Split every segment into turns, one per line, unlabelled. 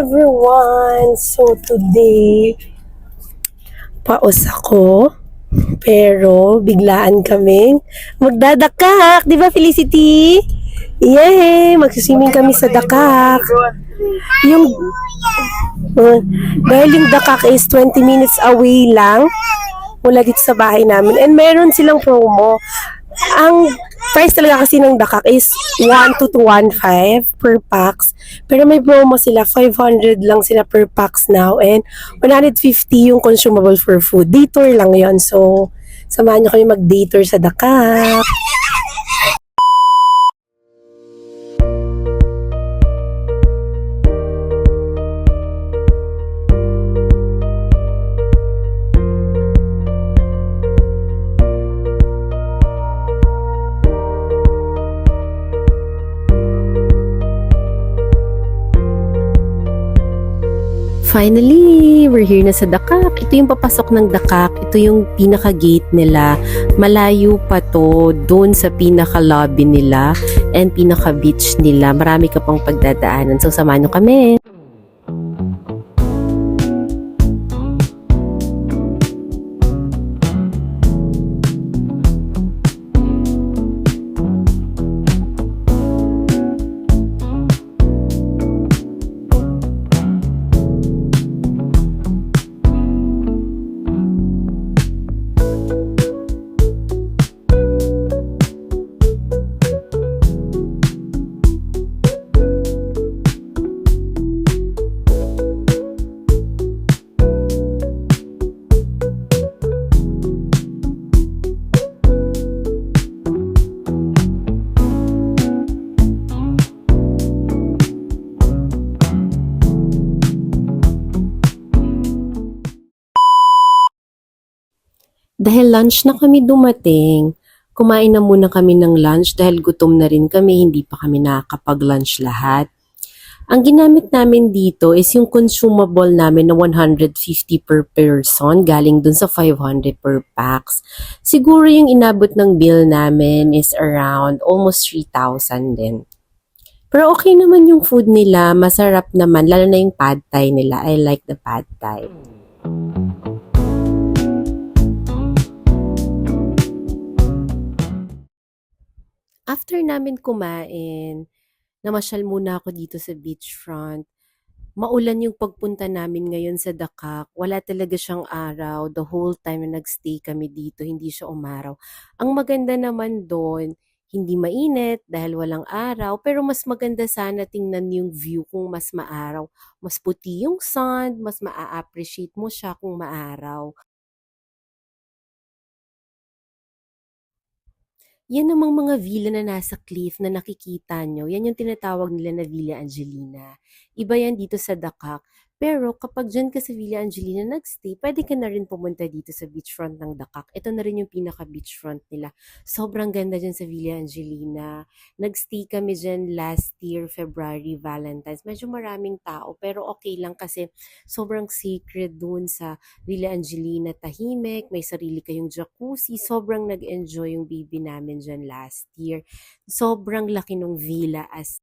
everyone! So today, paus ako. Pero biglaan kaming magdadakak. Di ba, Felicity? Yay! Magsiswimming kami sa dakak. Yung, dahil yung dakak is 20 minutes away lang mula dito sa bahay namin. And meron silang promo. Ang price talaga kasi ng dakak is 1 to 1.5 per packs. Pero may promo sila, 500 lang sila per packs now. And 150 yung consumable for food. Day tour lang yon. So, samahan nyo kami mag-day tour sa dakak. Finally, we're here na sa dakak. Ito yung papasok ng dakak. Ito yung pinaka-gate nila. Malayo pa to doon sa pinaka-lobby nila and pinaka-beach nila. Marami ka pang pagdadaanan. So, samahan nyo kami. Dahil lunch na kami dumating, kumain na muna kami ng lunch dahil gutom na rin kami, hindi pa kami nakakapag-lunch lahat. Ang ginamit namin dito is yung consumable namin na 150 per person, galing dun sa 500 per packs. Siguro yung inabot ng bill namin is around almost 3,000 din. Pero okay naman yung food nila, masarap naman, lalo na yung pad thai nila. I like the pad thai. After namin kumain, namasyal muna ako dito sa beachfront. Maulan yung pagpunta namin ngayon sa Dakak. Wala talaga siyang araw. The whole time na nagstay kami dito, hindi siya umaraw. Ang maganda naman doon, hindi mainit dahil walang araw, pero mas maganda sana tingnan yung view kung mas maaraw. Mas puti yung sun, mas maa-appreciate mo siya kung maaraw. Yan namang mga villa na nasa cliff na nakikita nyo, yan yung tinatawag nila na Villa Angelina. Iba yan dito sa Dakak. Pero kapag dyan ka sa Villa Angelina nagstay, pwede ka na rin pumunta dito sa beachfront ng Dakak. Ito na rin yung pinaka-beachfront nila. Sobrang ganda dyan sa Villa Angelina. Nagstay kami dyan last year, February, Valentine's. Medyo maraming tao, pero okay lang kasi sobrang sacred dun sa Villa Angelina, tahimik, may sarili kayong jacuzzi. Sobrang nag-enjoy yung baby namin dyan last year. Sobrang laki ng villa as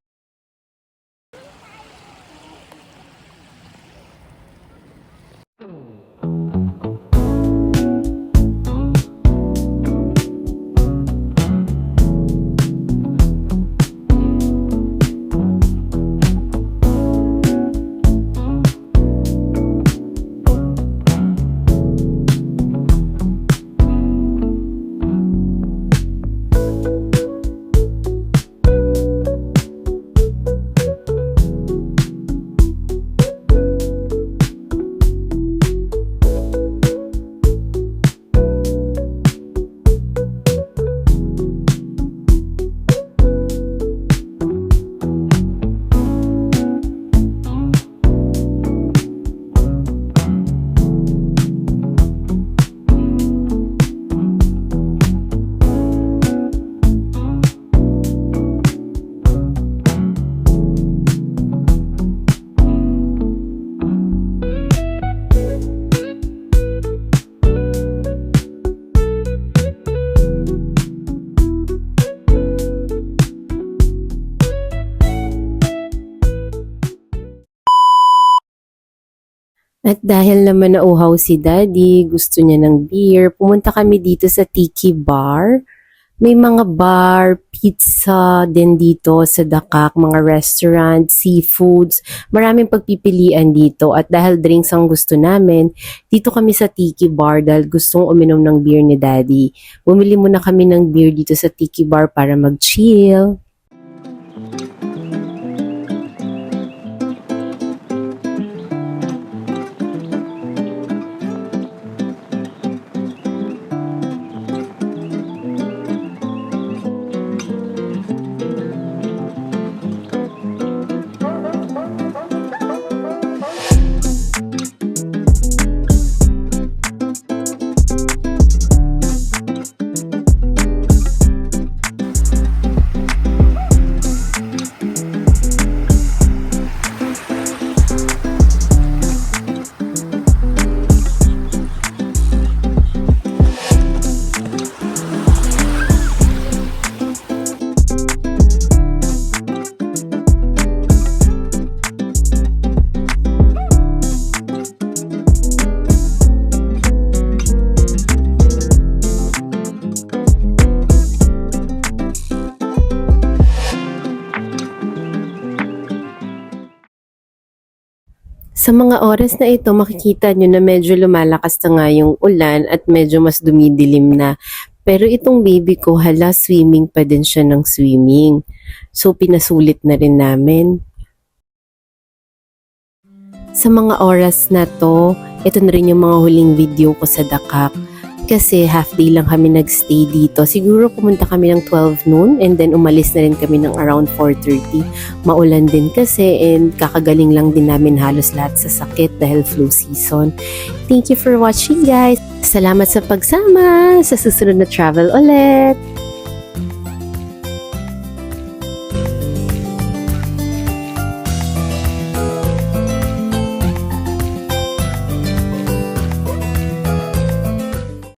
At dahil naman nauhaw si Daddy, gusto niya ng beer, pumunta kami dito sa Tiki Bar. May mga bar, pizza din dito sa Dakak, mga restaurant, seafoods. Maraming pagpipilian dito at dahil drinks ang gusto namin, dito kami sa Tiki Bar dahil gustong uminom ng beer ni Daddy. Bumili muna kami ng beer dito sa Tiki Bar para mag-chill. Sa mga oras na ito, makikita nyo na medyo lumalakas na nga yung ulan at medyo mas dumidilim na. Pero itong baby ko, hala, swimming pa din siya ng swimming. So, pinasulit na rin namin. Sa mga oras na to, ito na rin yung mga huling video ko sa Dakak. Kasi half day lang kami nagstay dito. Siguro pumunta kami ng 12 noon and then umalis na rin kami ng around 4:30. Maulan din kasi and kakagaling lang din namin halos lahat sa sakit dahil flu season. Thank you for watching guys. Salamat sa pagsama. Sa susunod na travel ulit.